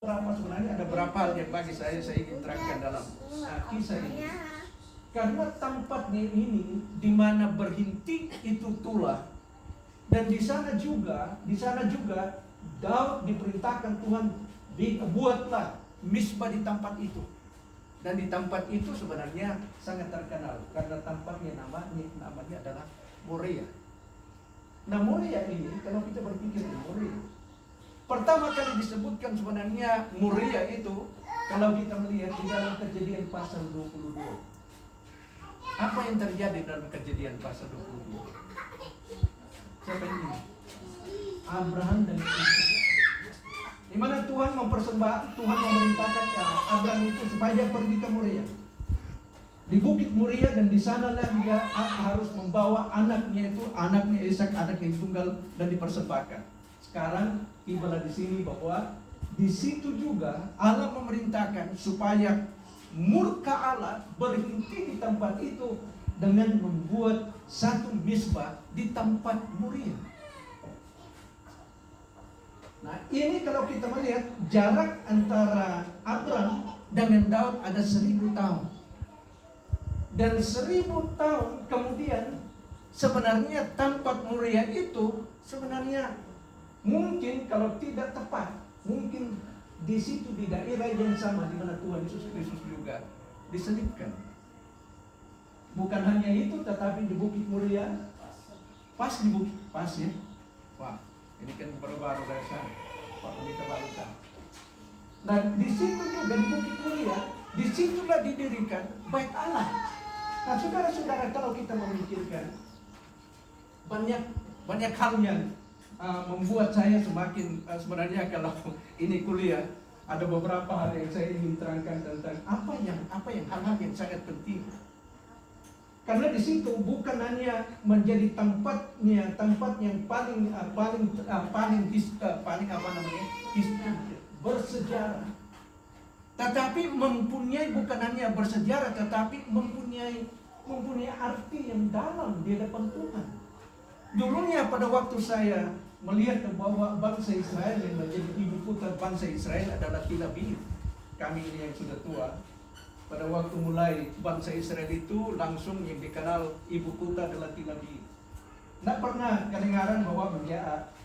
Sebenarnya ada beberapa hal yang bagi saya ingin terangkan dalam kisah ini. Karena tempatnya ini di mana berhenti itu Tulah, dan di sana juga Daud diperintahkan Tuhan buatlah misbah di tempat itu. Dan di tempat itu sebenarnya sangat terkenal karena tempatnya namanya adalah Moria. Nah, Moria ini kalau kita berpikir di Moria, pertama kali disebutkan sebenarnya Moria itu kalau kita melihat di dalam Kejadian pasal 22. Apa yang terjadi dalam Kejadian pasal 22? Siapa ini? Abraham dan Ishak. Di mana Tuhan memerintahkan Abraham itu supaya dia pergi ke Moria. Di Bukit Moria, dan di sanalah dia harus membawa anaknya Ishak, anaknya yang tunggal, dan dipersembahkan. Sekarang tibalah di sini bahwa di situ juga Allah memerintahkan supaya murka Allah berhenti di tempat itu dengan membuat satu misbah di tempat Moria. Nah, ini kalau kita melihat jarak antara Abraham dengan Daud ada 1000 tahun. Dan 1000 tahun kemudian sebenarnya tempat Moria itu sebenarnya mungkin kalau tidak tepat, mungkin di situ di daerah yang sama di mana Tuhan Yesus Kristus juga diselibkan. Bukan hanya itu, tetapi di Bukit Moria, pas di Bukit pas ya. Wah, ini kan baru-baru dari sana, Pak Pendeta Balita. Nah, di situ juga di Bukit Moria, disitulah didirikan Bait Allah. Nah, saudara-saudara, kalau kita memikirkan banyak hal yang membuat saya semakin sebenarnya kalau ini kuliah ada beberapa hal yang saya ingin terangkan tentang apa yang hal-hal yang sangat penting. Karena di situ bukan hanya menjadi tempat yang paling bersejarah, tetapi mempunyai bukan hanya bersejarah, tetapi mempunyai arti yang dalam di hadapan Tuhan. Dulunya pada waktu saya melihat bahwa bangsa Israel yang menjadi ibu kota bangsa Israel adalah Tel Aviv. Kami ini yang sudah tua, pada waktu mulai bangsa Israel itu langsung yang dikenal ibu kota adalah Tel Aviv. Tidak pernah kedengaran bahwa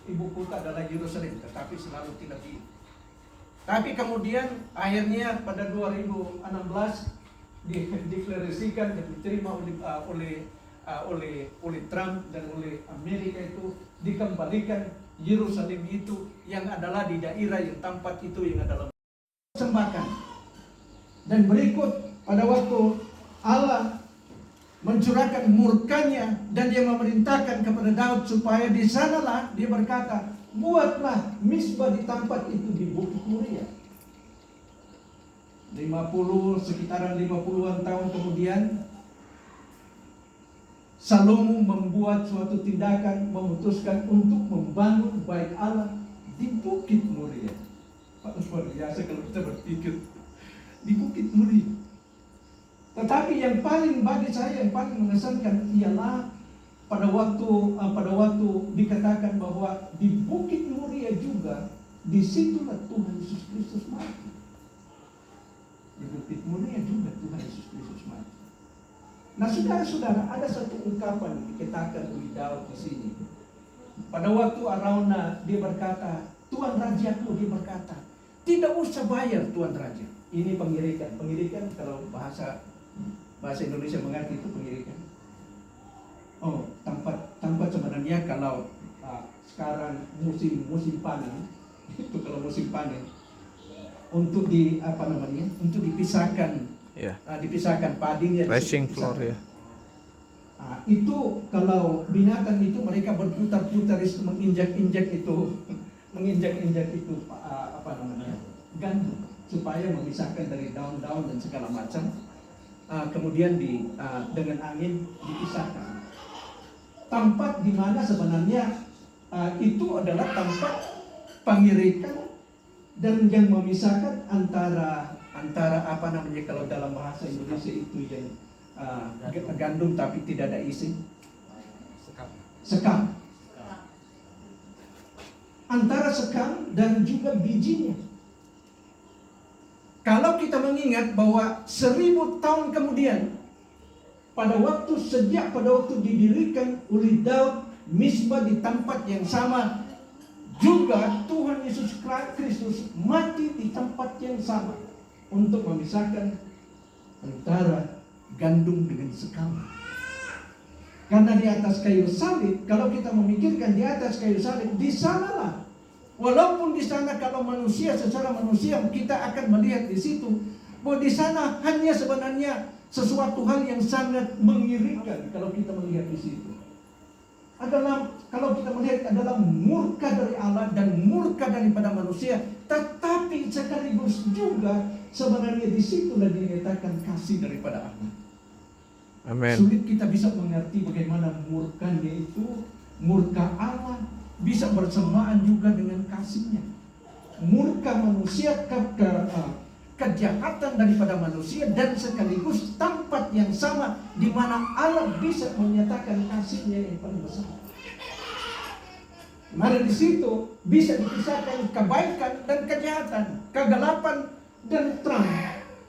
ibu kota adalah Yerusalem, tetapi selalu Tel Aviv. Tapi kemudian akhirnya pada 2016 dideklarasikan dan diterima oleh Trump dan oleh Amerika itu dikembalikan Yerusalem itu yang adalah di daerah yang tempat itu yang adalah persembahkan. Dan berikut pada waktu Allah mencurahkan murkanya dan dia memerintahkan kepada Daud supaya di sanalah dia berkata, buatlah misbah di tempat itu di Bukit Moria. Sekitaran 50-an tahun kemudian Salomo membuat suatu tindakan, memutuskan untuk membangun Bait Allah di Bukit Moria. Luar biasa kalau kita berpikir di Bukit Moria. Tetapi yang paling bagi saya yang paling mengesankan ialah pada waktu dikatakan bahwa di Bukit Moria juga disitulah Tuhan Yesus Kristus mati. Di Bukit Moria juga Tuhan Yesus Kristus mati. Nah, saudara-saudara, ada satu ungkapan dikatakan oleh Daud di sini. Pada waktu Arauna dia berkata, Tuhan Rajaku, dia berkata, tidak usah bayar Tuhan Raja. Ini pengirikan kalau bahasa Indonesia mengerti itu pengirikan. Oh, tempat sebenarnya kalau sekarang musim panen, itu kalau musim panen untuk untuk dipisahkan. Dipisahkan padinya, threshing floor ya. Itu kalau binatang itu mereka berputar-putar menginjak-injak itu gandum supaya memisahkan dari daun-daun dan segala macam. Kemudian dengan angin dipisahkan. Tempat di mana sebenarnya itu adalah tempat pengirikan dan yang memisahkan antara kalau dalam bahasa Indonesia itu yang gandum tapi tidak ada isi, sekam. Antara sekam dan juga bijinya. kita mengingat bahwa 1000 tahun kemudian, pada waktu didirikan oleh Daud Misbah di tempat yang sama, juga Tuhan Yesus Kristus mati di tempat yang sama untuk memisahkan antara gandum dengan sekam. Karena di atas kayu salib, kalau kita memikirkan di atas kayu salib, di sanalah, walaupun di sana kalau manusia secara manusia kita akan melihat di situ bahwa di sana hanya sebenarnya sesuatu hal yang sangat mengirikan. Kalau kita melihat di situ adalah, kalau kita melihat adalah murka dari Allah dan murka daripada manusia, tetapi sekaligus juga sebenarnya di situlah dinyatakan kasih daripada Allah. Amen. Sulit kita bisa mengerti bagaimana murkanya itu, murka Allah bisa bersamaan juga dengan kasihnya. Murka manusia, kejahatan daripada manusia, dan sekaligus tempat yang sama di mana Allah bisa menyatakan kasihnya yang paling besar. Mana di situ bisa dipisahkan kebaikan dan kejahatan, kegelapan dan terang,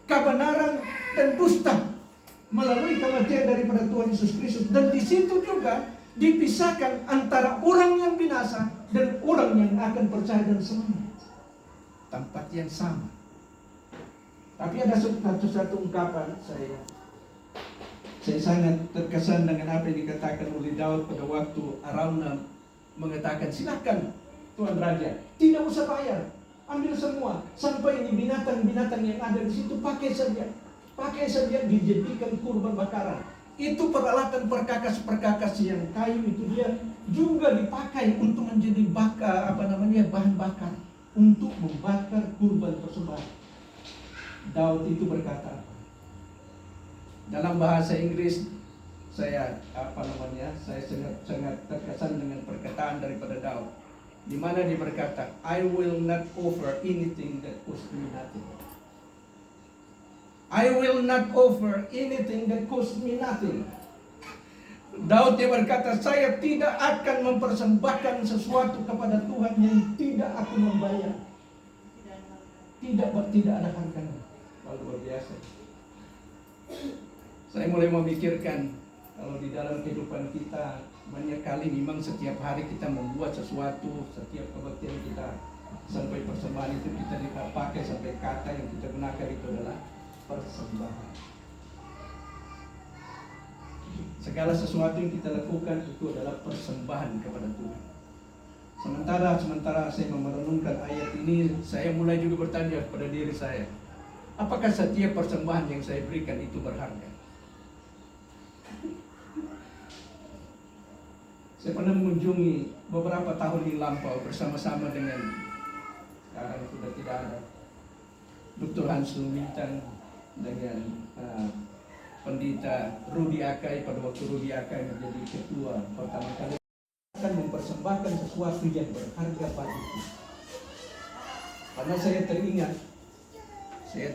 kebenaran dan dusta melalui kematian daripada Tuhan Yesus Kristus. Dan di situ juga dipisahkan antara orang yang binasa dan orang yang akan percaya dan selamat. Tempat yang sama. Tapi ada satu ungkapan, saya sangat terkesan dengan apa yang dikatakan oleh Daud pada waktu Arauna mengatakan, silakan Tuan Raja, tidak usah bayar, ambil semua, sampai ini binatang-binatang yang ada di situ pakai saja dijadikan kurban bakaran. Itu peralatan perkakas yang kayu itu dia juga dipakai untuk menjadi bahan bakar untuk membakar kurban persembahan. Daud itu berkata, dalam bahasa Inggris saya sangat terkesan dengan perkataan daripada Daud, di mana dia berkata, I will not offer anything that costs me nothing. I will not offer anything that costs me nothing. Daud dia berkata, saya tidak akan mempersembahkan sesuatu kepada Tuhan yang tidak aku membayar. Tidak ada harganya. Luar biasa. Saya mulai memikirkan, kalau di dalam kehidupan kita banyak kali memang setiap hari kita membuat sesuatu, setiap kebaktian kita sampai persembahan itu kita dipakai sampai kata yang kita gunakan itu adalah persembahan. Segala sesuatu yang kita lakukan itu adalah persembahan kepada Tuhan. Sementara saya merenungkan ayat ini, saya mulai juga bertanya kepada diri saya, apakah setiap persembahan yang saya berikan itu berharga? Saya pernah mengunjungi beberapa tahun di lampau bersama-sama dengan, sekarang sudah tidak ada, Dr. Hans Lumintan dengan Pendeta Rudi Akai. Pada waktu Rudi Akai menjadi ketua pertama kali, akan mempersembahkan sesuatu yang berharga bagiku. Karena saya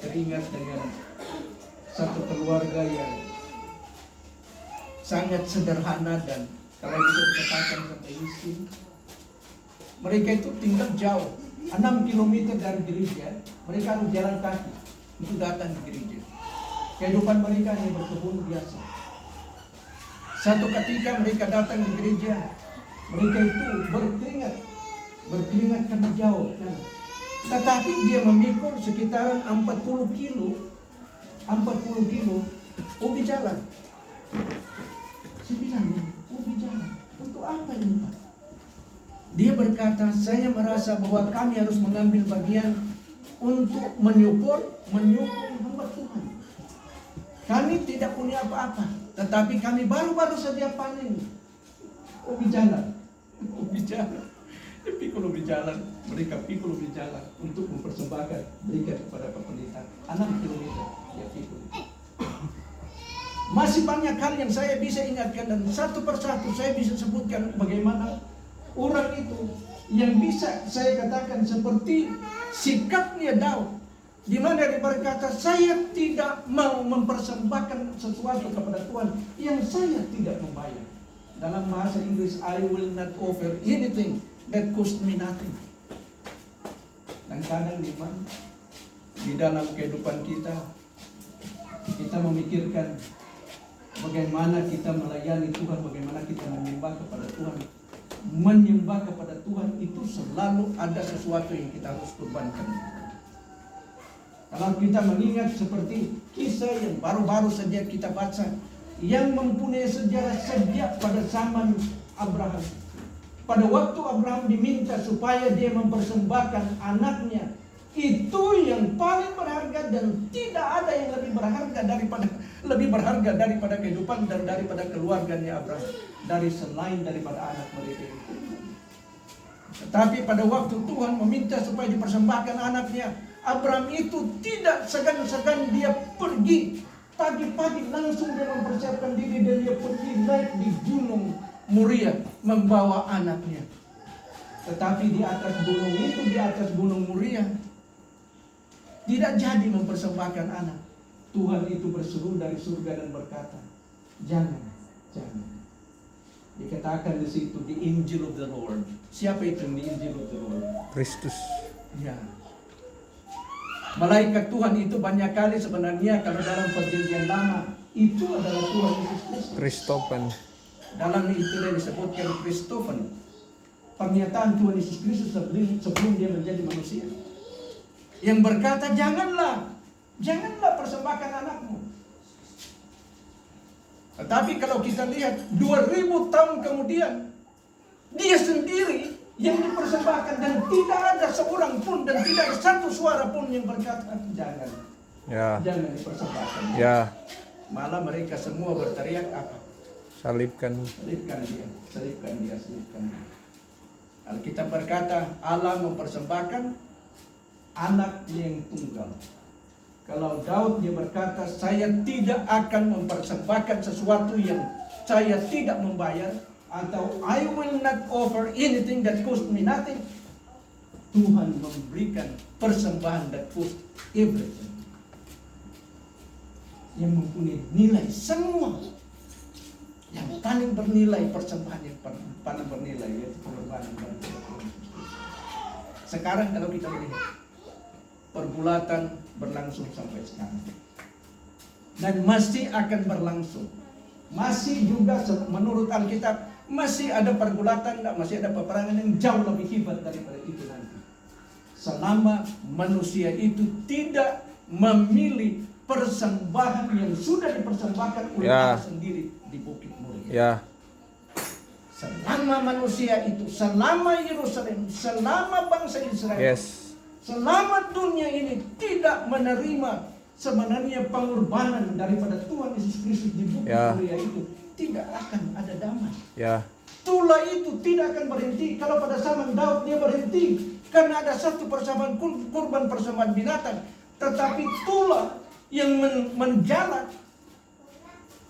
teringat dengan satu keluarga yang sangat sederhana dan kalau bisa dikatakan sampai miskin. Mereka itu tinggal jauh, 6 km dari gereja. Mereka harus jalan kaki untuk datang ke gereja. Kehidupan mereka hanya berkebun biasa. Satu ketika mereka datang di gereja, mereka itu berkeringat karena jauh. Tetapi dia memikul sekitaran 40 kilo ubi jalan. Saya bilang, ubi jalan, untuk apa ini Pak? Dia berkata, saya merasa bahwa kami harus mengambil bagian untuk menyukur hamba Tuhan. Kami tidak punya apa-apa, tetapi kami baru saja panen ubi jalan. Pikul ubi jalan, mereka pikul ubi jalan untuk mempersembahkan, berikan kepada pendeta. 6 km dia pikul. Masih banyak hal yang saya bisa ingatkan, dan satu persatu saya bisa sebutkan bagaimana orang itu yang bisa saya katakan seperti sikapnya Daud, di mana dia berkata, saya tidak mau mempersembahkan sesuatu kepada Tuhan yang saya tidak membayar. Dalam bahasa Inggris, I will not offer anything that cost me nothing. Dan kadang di dalam kehidupan kita memikirkan bagaimana kita melayani Tuhan, bagaimana kita menyembah kepada Tuhan. Menyembah kepada Tuhan itu selalu ada sesuatu yang kita harus korbankan. Kalau kita mengingat seperti kisah yang baru-baru saja kita baca, yang mempunyai sejarah sejak pada zaman Abraham. Pada waktu Abraham diminta supaya dia mempersembahkan anaknya, itu yang paling berharga dan tidak ada yang lebih berharga daripada kehidupan dan daripada keluarganya Abraham, selain daripada anak mereka itu. Tetapi pada waktu Tuhan meminta supaya dipersembahkan anaknya, Abraham itu tidak segan-segan, dia pergi pagi-pagi langsung dia mempersiapkan diri dan dia pergi naik di gunung Moria membawa anaknya. Tetapi di atas gunung itu, di atas gunung Moria, tidak jadi mempersembahkan anak. Tuhan itu berseru dari surga dan berkata, jangan. Dikatakan di situ, the angel of the Lord. Siapa itu the angel of the Lord? Kristus. Ya. Malaikat Tuhan itu banyak kali sebenarnya kalau dalam perjanjian lama itu adalah Tuhan Yesus Kristus. Kristofen. Dalam itu disebutkan Kristofen. Pernyataan Tuhan Yesus Kristus sebelum dia menjadi manusia. Yang berkata, janganlah persembahkan anakmu. Tetapi kalau kita lihat 2000 tahun kemudian, dia sendiri yang dipersembahkan dan tidak ada seorang pun dan tidak ada satu suara pun yang berkata jangan. Ya. Jangan dipersembahkan. Ya. Malah mereka semua berteriak apa? Salibkan. Salibkan dia. Alkitab berkata Allah mempersembahkan anak yang tunggal. Kalau Daud dia berkata, saya tidak akan mempersembahkan sesuatu yang saya tidak membayar, atau I will not offer anything that cost me nothing. Tuhan memberikan persembahan that cost everything, yang mempunyai nilai semua. Yang paling bernilai, persembahan yang paling bernilai, yaitu pengorbanan dari Tuhan. Sekarang kalau kita melihat pergulatan berlangsung sampai sekarang dan masih akan berlangsung. Masih juga menurut Alkitab masih ada pergulatan, masih ada peperangan yang jauh lebih hebat daripada itu nanti. Selama manusia itu tidak memilih persembahan yang sudah dipersembahkan oleh Allah sendiri di Bukit Moria. Ya. Selama manusia itu, selama Yerusalem, selama bangsa Israel, selama dunia ini tidak menerima sebenarnya pengorbanan daripada Tuhan Yesus Kristus di Bukit Moria itu, tidak akan ada damai. Tulah itu tidak akan berhenti. Kalau pada zaman Daud dia berhenti karena ada satu persembahan kurban persembahan binatang, tetapi tulah yang menjalar,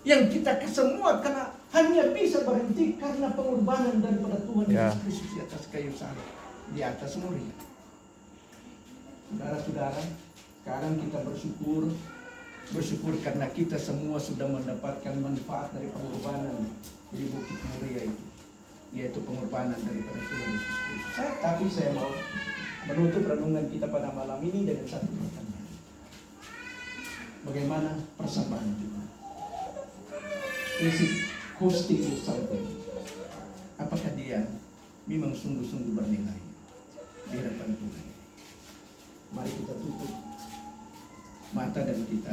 yang kita semua karena hanya bisa berhenti karena pengorbanan daripada Tuhan Yesus Kristus di atas kayu salib, di atas Moria. Saudara-saudara, sekarang kita bersyukur karena kita semua sudah mendapatkan manfaat dari pengorbanan di Bukit Moria itu, yaitu pengorbanan daripada Tuhan Yesus Kristus. Tapi saya mau menutup renungan kita pada malam ini dengan satu pertanyaan. Bagaimana persembahan kita? Is it costing you something? Apakah dia memang sungguh-sungguh bernilai di hadapan Tuhan? Mari kita tutup mata dan kita